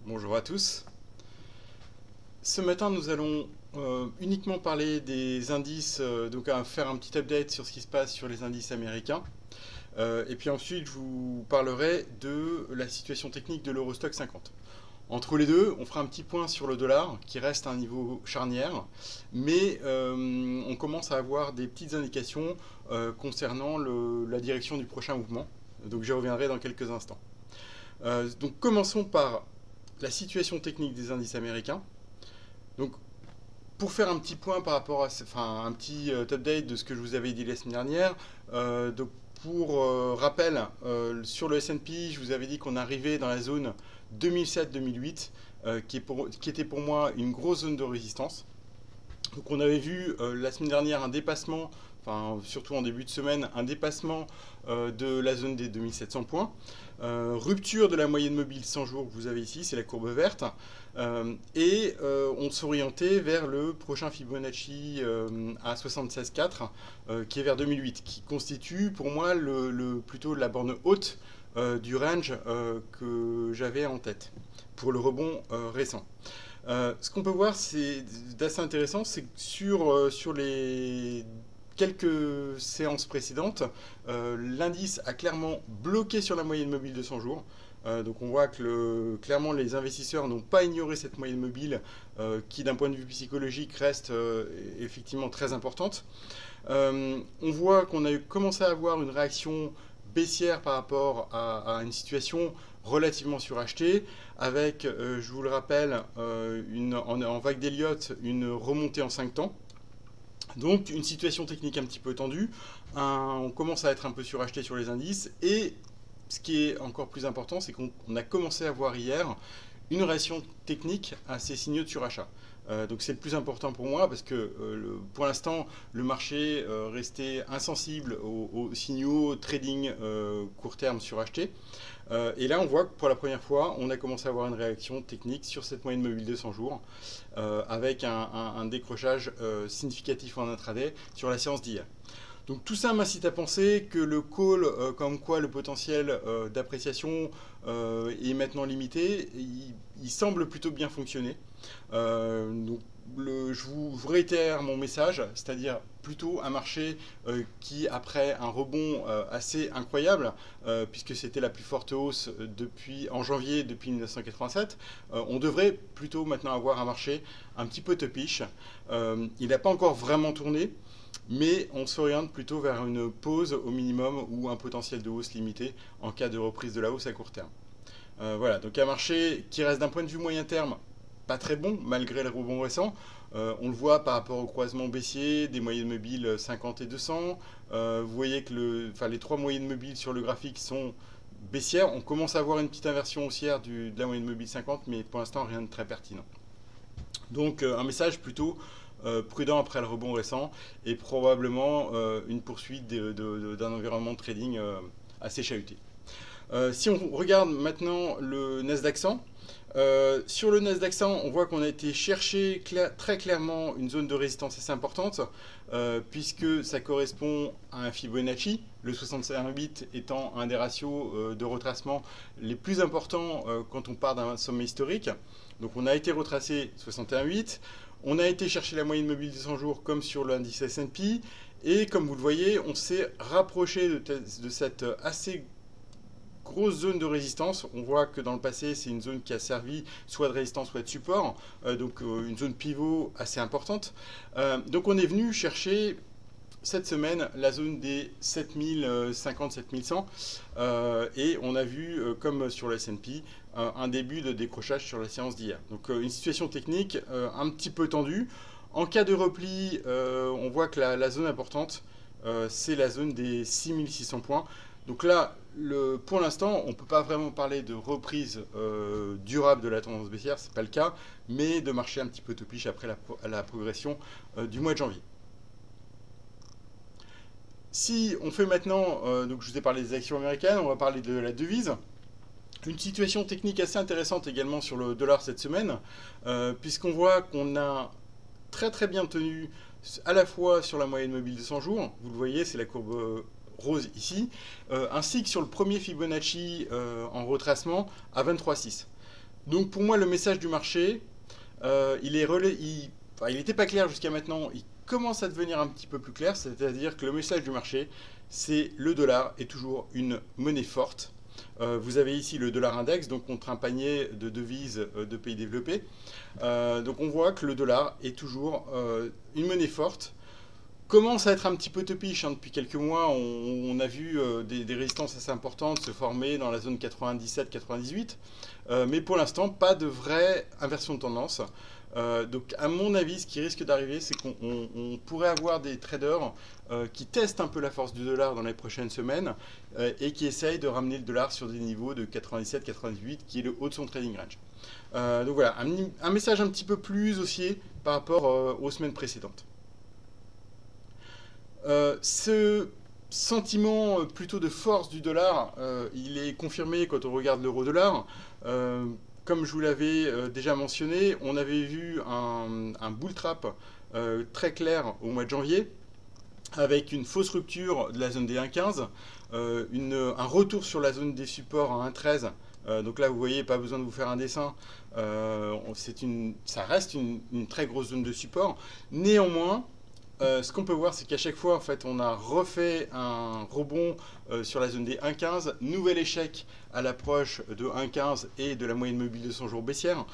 Bonjour à tous. Ce matin, nous allons uniquement parler des indices, donc à faire un petit update sur ce qui se passe sur les indices américains. Et puis ensuite, je vous parlerai de la situation technique de l'Eurostoxx 50. Entre les deux, on fera un petit point sur le dollar, qui reste à un niveau charnière, mais on commence à avoir des petites indications concernant la direction du prochain mouvement. Donc j'y reviendrai dans quelques instants. Donc commençons par la situation technique des indices américains. Donc, pour faire un petit point par rapport à, enfin, un petit update de ce que je vous avais dit la semaine dernière, donc pour rappel, sur le S&P, je vous avais dit qu'on arrivait dans la zone 2007-2008, qui était pour moi une grosse zone de résistance. Donc, on avait vu la semaine dernière un dépassement, enfin, surtout en début de semaine, un dépassement de la zone des 2700 points. Rupture de la moyenne mobile 100 jours que vous avez ici, c'est la courbe verte. On s'orientait vers le prochain Fibonacci à 76,4 qui est vers 2008, qui constitue pour moi plutôt la borne haute du range que j'avais en tête pour le rebond récent. Ce qu'on peut voir, c'est d'assez intéressant, c'est que sur les quelques séances précédentes, l'indice a clairement bloqué sur la moyenne mobile de 100 jours. Donc on voit que clairement les investisseurs n'ont pas ignoré cette moyenne mobile qui d'un point de vue psychologique reste effectivement très importante. On voit qu'on a commencé à avoir une réaction baissière par rapport à une situation relativement surachetée, avec, je vous le rappelle, en vague d'Elliott, une remontée en 5 temps. Donc une situation technique un petit peu tendue, on commence à être un peu suracheté sur les indices, et ce qui est encore plus important, c'est qu'on a commencé à voir hier une réaction technique à ces signaux de surachat. Donc c'est le plus important pour moi parce que pour l'instant le marché restait insensible aux signaux trading court terme surachetés. Et là on voit que pour la première fois on a commencé à avoir une réaction technique sur cette moyenne mobile de 100 jours avec un décrochage significatif en intraday sur la séance d'hier. Donc tout ça m'incite à penser que le call, comme quoi le potentiel d'appréciation est maintenant limité, il semble plutôt bien fonctionner. Donc je vous réitère mon message, c'est-à-dire plutôt un marché qui, après un rebond assez incroyable, puisque c'était la plus forte hausse en janvier depuis 1987, on devrait plutôt maintenant avoir un marché un petit peu topish. Il n'a pas encore vraiment tourné, mais on s'oriente plutôt vers une pause au minimum ou un potentiel de hausse limité en cas de reprise de la hausse à court terme. Voilà, donc un marché qui reste d'un point de vue moyen terme pas très bon malgré le rebond récent. On le voit par rapport au croisement baissier des moyennes mobiles 50 et 200. Vous voyez que les trois moyennes mobiles sur le graphique sont baissières. On commence à avoir une petite inversion haussière de la moyenne mobile 50, mais pour l'instant rien de très pertinent. Donc un message plutôt prudent après le rebond récent et probablement une poursuite d'un environnement de trading assez chahuté. Si on regarde maintenant le Nasdaq 100, sur le Nasdaq 100, on voit qu'on a été chercher très clairement une zone de résistance assez importante, puisque ça correspond à un Fibonacci, le 61,8 étant un des ratios de retracement les plus importants quand on part d'un sommet historique. Donc on a été retracé 61,8, on a été chercher la moyenne mobile de 100 jours comme sur l'indice S&P, et comme vous le voyez, on s'est rapproché de cette assez grosse zone de résistance. On voit que dans le passé, c'est une zone qui a servi soit de résistance, soit de support, donc une zone pivot assez importante. Donc on est venu chercher cette semaine la zone des 7050-7100 et on a vu, comme sur le S&P, un début de décrochage sur la séance d'hier. Donc une situation technique un petit peu tendue. En cas de repli, on voit que la zone importante, c'est la zone des 6600 points. Donc là, pour l'instant, on ne peut pas vraiment parler de reprise durable de la tendance baissière, ce n'est pas le cas, mais de marché un petit peu topiche après la progression du mois de janvier. Si on fait maintenant, donc je vous ai parlé des actions américaines, on va parler de la devise. Une situation technique assez intéressante également sur le dollar cette semaine, puisqu'on voit qu'on a très bien tenu à la fois sur la moyenne mobile de 100 jours, vous le voyez, c'est la courbe rose ici, ainsi que sur le premier Fibonacci en retracement à 23,6. Donc pour moi, le message du marché, il n'était pas clair jusqu'à maintenant, il commence à devenir un petit peu plus clair, c'est-à-dire que le message du marché, c'est le dollar est toujours une monnaie forte. Vous avez ici le dollar index, donc contre un panier de devises de pays développés. Donc on voit que le dollar est toujours une monnaie forte. Commence à être un petit peu topiche hein, depuis quelques mois. On a vu des résistances assez importantes se former dans la zone 97-98. Mais pour l'instant, pas de vraie inversion de tendance. Donc à mon avis, ce qui risque d'arriver, c'est qu'on pourrait avoir des traders qui testent un peu la force du dollar dans les prochaines semaines et qui essayent de ramener le dollar sur des niveaux de 97-98, qui est le haut de son trading range. Donc voilà, un message un petit peu plus haussier par rapport aux semaines précédentes. Ce sentiment plutôt de force du dollar, il est confirmé quand on regarde l'euro-dollar. Comme je vous l'avais déjà mentionné, on avait vu un bull trap très clair au mois de janvier, avec une fausse rupture de la zone des 1,15, un retour sur la zone des supports à 1,13. Donc là, vous voyez, pas besoin de vous faire un dessin. Ça reste une très grosse zone de support. Néanmoins, ce qu'on peut voir, c'est qu'à chaque fois, en fait, on a refait un rebond sur la zone des 1,15, nouvel échec à l'approche de 1,15 et de la moyenne mobile de 100 jours baissière.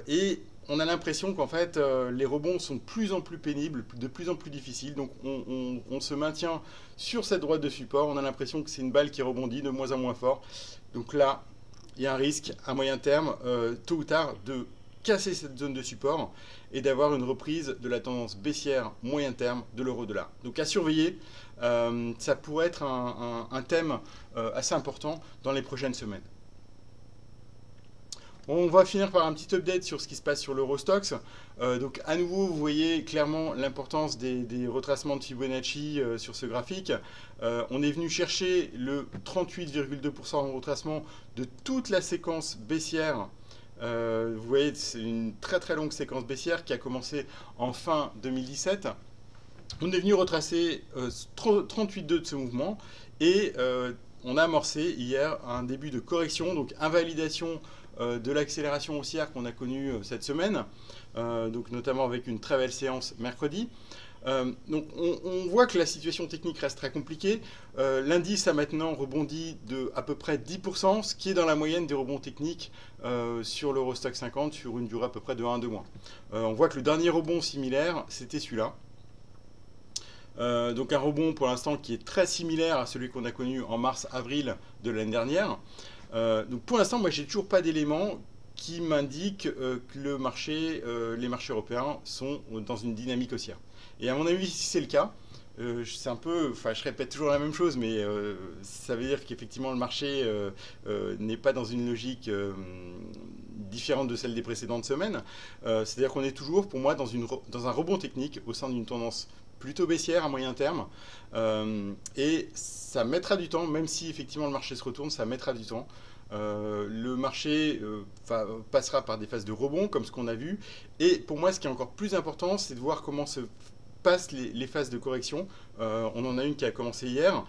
Et on a l'impression qu'en fait, les rebonds sont de plus en plus pénibles, de plus en plus difficiles. Donc on se maintient sur cette droite de support. On a l'impression que c'est une balle qui rebondit de moins en moins fort. Donc là, il y a un risque à moyen terme, tôt ou tard, de casser cette zone de support et d'avoir une reprise de la tendance baissière moyen terme de l'euro-dollar. Donc à surveiller, ça pourrait être un thème assez important dans les prochaines semaines. On va finir par un petit update sur ce qui se passe sur l'Eurostoxx. Donc à nouveau, vous voyez clairement l'importance des retracements de Fibonacci sur ce graphique. On est venu chercher le 38,2% de retracement de toute la séquence baissière. Vous voyez, c'est une très très longue séquence baissière qui a commencé en fin 2017. On est venu retracer 38,2 de ce mouvement et on a amorcé hier un début de correction, donc invalidation de l'accélération haussière qu'on a connue cette semaine, donc notamment avec une très belle séance mercredi. Donc on voit que la situation technique reste très compliquée. L'indice a maintenant rebondi de à peu près 10%, ce qui est dans la moyenne des rebonds techniques sur l'Eurostoxx 50 sur une durée à peu près de 1 à 2 mois. On voit que le dernier rebond similaire, c'était celui-là. Donc un rebond pour l'instant qui est très similaire à celui qu'on a connu en mars-avril de l'année dernière. Donc pour l'instant, moi j'ai toujours pas d'éléments qui m'indiquent que les marchés européens sont dans une dynamique haussière. Et à mon avis, si c'est le cas, c'est un peu, enfin je répète toujours la même chose, mais ça veut dire qu'effectivement le marché n'est pas dans une logique différente de celle des précédentes semaines. C'est-à-dire qu'on est toujours, pour moi, dans un rebond technique au sein d'une tendance plutôt baissière à moyen terme. Et ça mettra du temps, même si effectivement le marché se retourne, ça mettra du temps. Le marché passera par des phases de rebond, comme ce qu'on a vu. Et pour moi, ce qui est encore plus important, c'est de voir comment se passent les phases de correction. On en a une qui a commencé hier.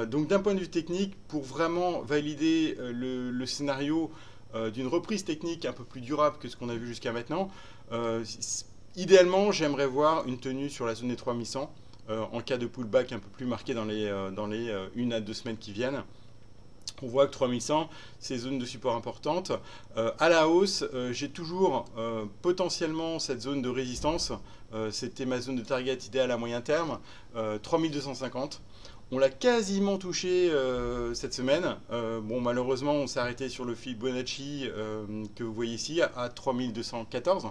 Donc d'un point de vue technique, pour vraiment valider le scénario d'une reprise technique un peu plus durable que ce qu'on a vu jusqu'à maintenant, idéalement, j'aimerais voir une tenue sur la zone des 3100 en cas de pullback un peu plus marqué dans les 1 à 2 semaines qui viennent. On voit que 3100, c'est zone de support importante. À la hausse, j'ai toujours potentiellement cette zone de résistance. C'était ma zone de target idéale à moyen terme, 3250. On l'a quasiment touché cette semaine. Bon, malheureusement, on s'est arrêté sur le Fibonacci que vous voyez ici à 3214.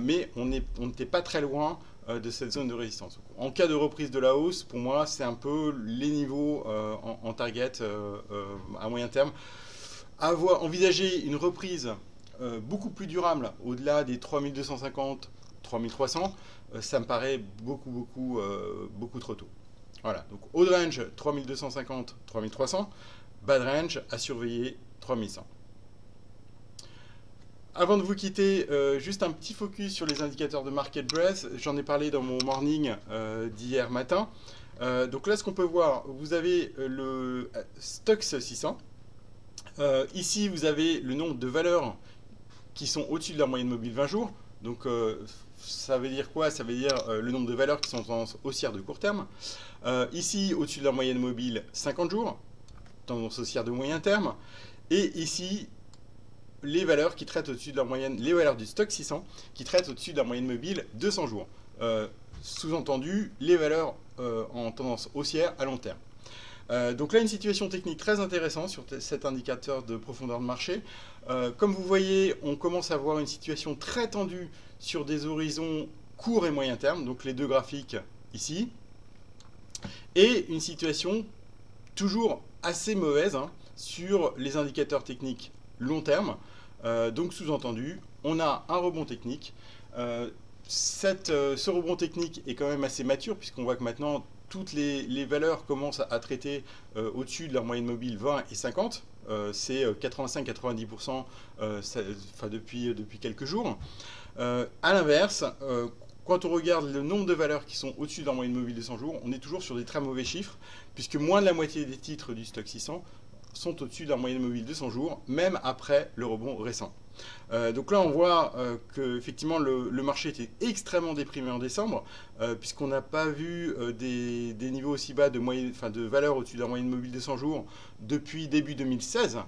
Mais on n'était pas très loin de cette zone de résistance. En cas de reprise de la hausse, pour moi, c'est un peu les niveaux en target à moyen terme. Envisager une reprise beaucoup plus durable au-delà des 3250, 3300, ça me paraît beaucoup trop tôt. Voilà, donc haut de range 3250, 3300, bas de range à surveiller 3100. Avant de vous quitter, juste un petit focus sur les indicateurs de market breadth. J'en ai parlé dans mon morning d'hier matin. Donc là, ce qu'on peut voir, vous avez le Stoxx 600. Ici, vous avez le nombre de valeurs qui sont au-dessus de leur moyenne mobile 20 jours. Donc ça veut dire quoi? Ça veut dire le nombre de valeurs qui sont en tendance haussière de court terme. Ici, au-dessus de leur moyenne mobile 50 jours, tendance haussière de moyen terme. Et ici, les valeurs qui traitent au-dessus de leur moyenne, les valeurs du stock 600 qui traitent au-dessus de leur moyenne mobile 200 jours. Sous-entendu, les valeurs en tendance haussière à long terme. Donc là, une situation technique très intéressante sur cet indicateur de profondeur de marché. Comme vous voyez, on commence à voir une situation très tendue sur des horizons court et moyen terme, donc les deux graphiques ici, et une situation toujours assez mauvaise sur les indicateurs techniques long terme. Donc sous-entendu, on a un rebond technique. Ce rebond technique est quand même assez mature, puisqu'on voit que maintenant toutes les valeurs commencent à traiter au-dessus de leur moyenne mobile 20 et 50. C'est 85-90% depuis quelques jours. À l'inverse, quand on regarde le nombre de valeurs qui sont au-dessus de leur moyenne mobile de 100 jours, on est toujours sur des très mauvais chiffres, puisque moins de la moitié des titres du stock 600 sont au-dessus de leur moyenne mobile de 100 jours, même après le rebond récent. Donc là, on voit qu'effectivement, le marché était extrêmement déprimé en décembre, puisqu'on n'a pas vu des niveaux aussi bas de valeurs au-dessus de leur moyenne mobile de 100 jours depuis début 2016,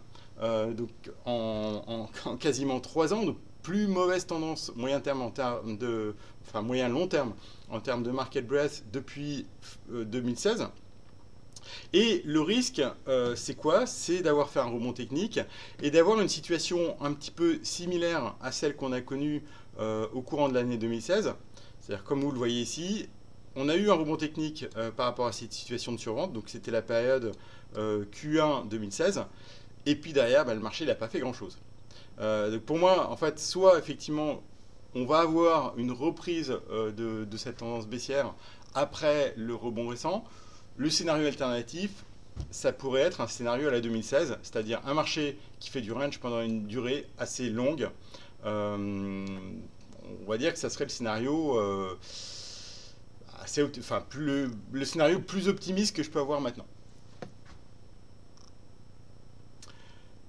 donc en quasiment 3 ans. Donc plus mauvaise tendance moyen terme moyen-long terme en termes de market breadth depuis 2016. Et le risque, c'est quoi? C'est d'avoir fait un rebond technique et d'avoir une situation un petit peu similaire à celle qu'on a connue au courant de l'année 2016. C'est-à-dire, comme vous le voyez ici, on a eu un rebond technique par rapport à cette situation de survente. Donc, c'était la période Q1 2016. Et puis derrière, le marché n'a pas fait grand-chose. Donc pour moi, en fait, soit effectivement, on va avoir une reprise de cette tendance baissière après le rebond récent. Le scénario alternatif, ça pourrait être un scénario à la 2016, c'est-à-dire un marché qui fait du range pendant une durée assez longue. On va dire que ça serait le scénario le scénario plus optimiste que je peux avoir maintenant.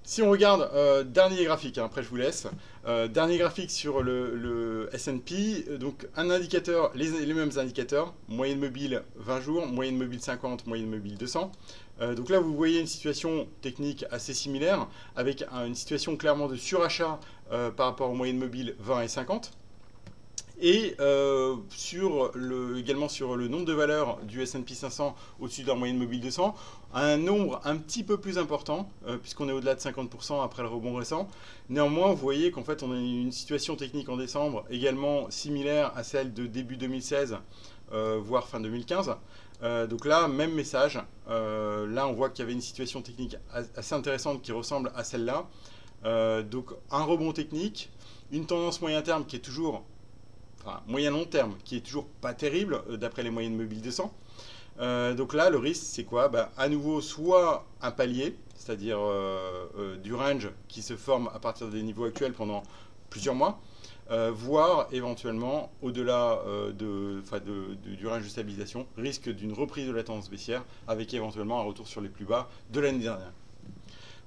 Si on regarde, dernier graphique, après je vous laisse, dernier graphique sur le S&P, donc un indicateur, les mêmes indicateurs, moyenne mobile 20 jours, moyenne mobile 50, moyenne mobile 200. Donc là vous voyez une situation technique assez similaire, avec une situation clairement de surachat par rapport aux moyennes mobiles 20 et 50. Et également sur le nombre de valeurs du S&P 500 au-dessus de leur moyenne mobile 200, un nombre un petit peu plus important, puisqu'on est au-delà de 50% après le rebond récent. Néanmoins, vous voyez qu'en fait, on a une situation technique en décembre également similaire à celle de début 2016, voire fin 2015. Donc là, même message. Là, on voit qu'il y avait une situation technique assez intéressante qui ressemble à celle-là. Donc un rebond technique, une tendance moyen terme qui est toujours... moyen-long terme, qui est toujours pas terrible d'après les moyennes mobiles 200. Donc là, le risque, c'est quoi? À nouveau, soit un palier, c'est-à-dire du range qui se forme à partir des niveaux actuels pendant plusieurs mois, voire éventuellement, au-delà du range de stabilisation, risque d'une reprise de la tendance baissière, avec éventuellement un retour sur les plus bas de l'année dernière.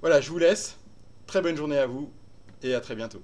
Voilà, je vous laisse. Très bonne journée à vous et à très bientôt.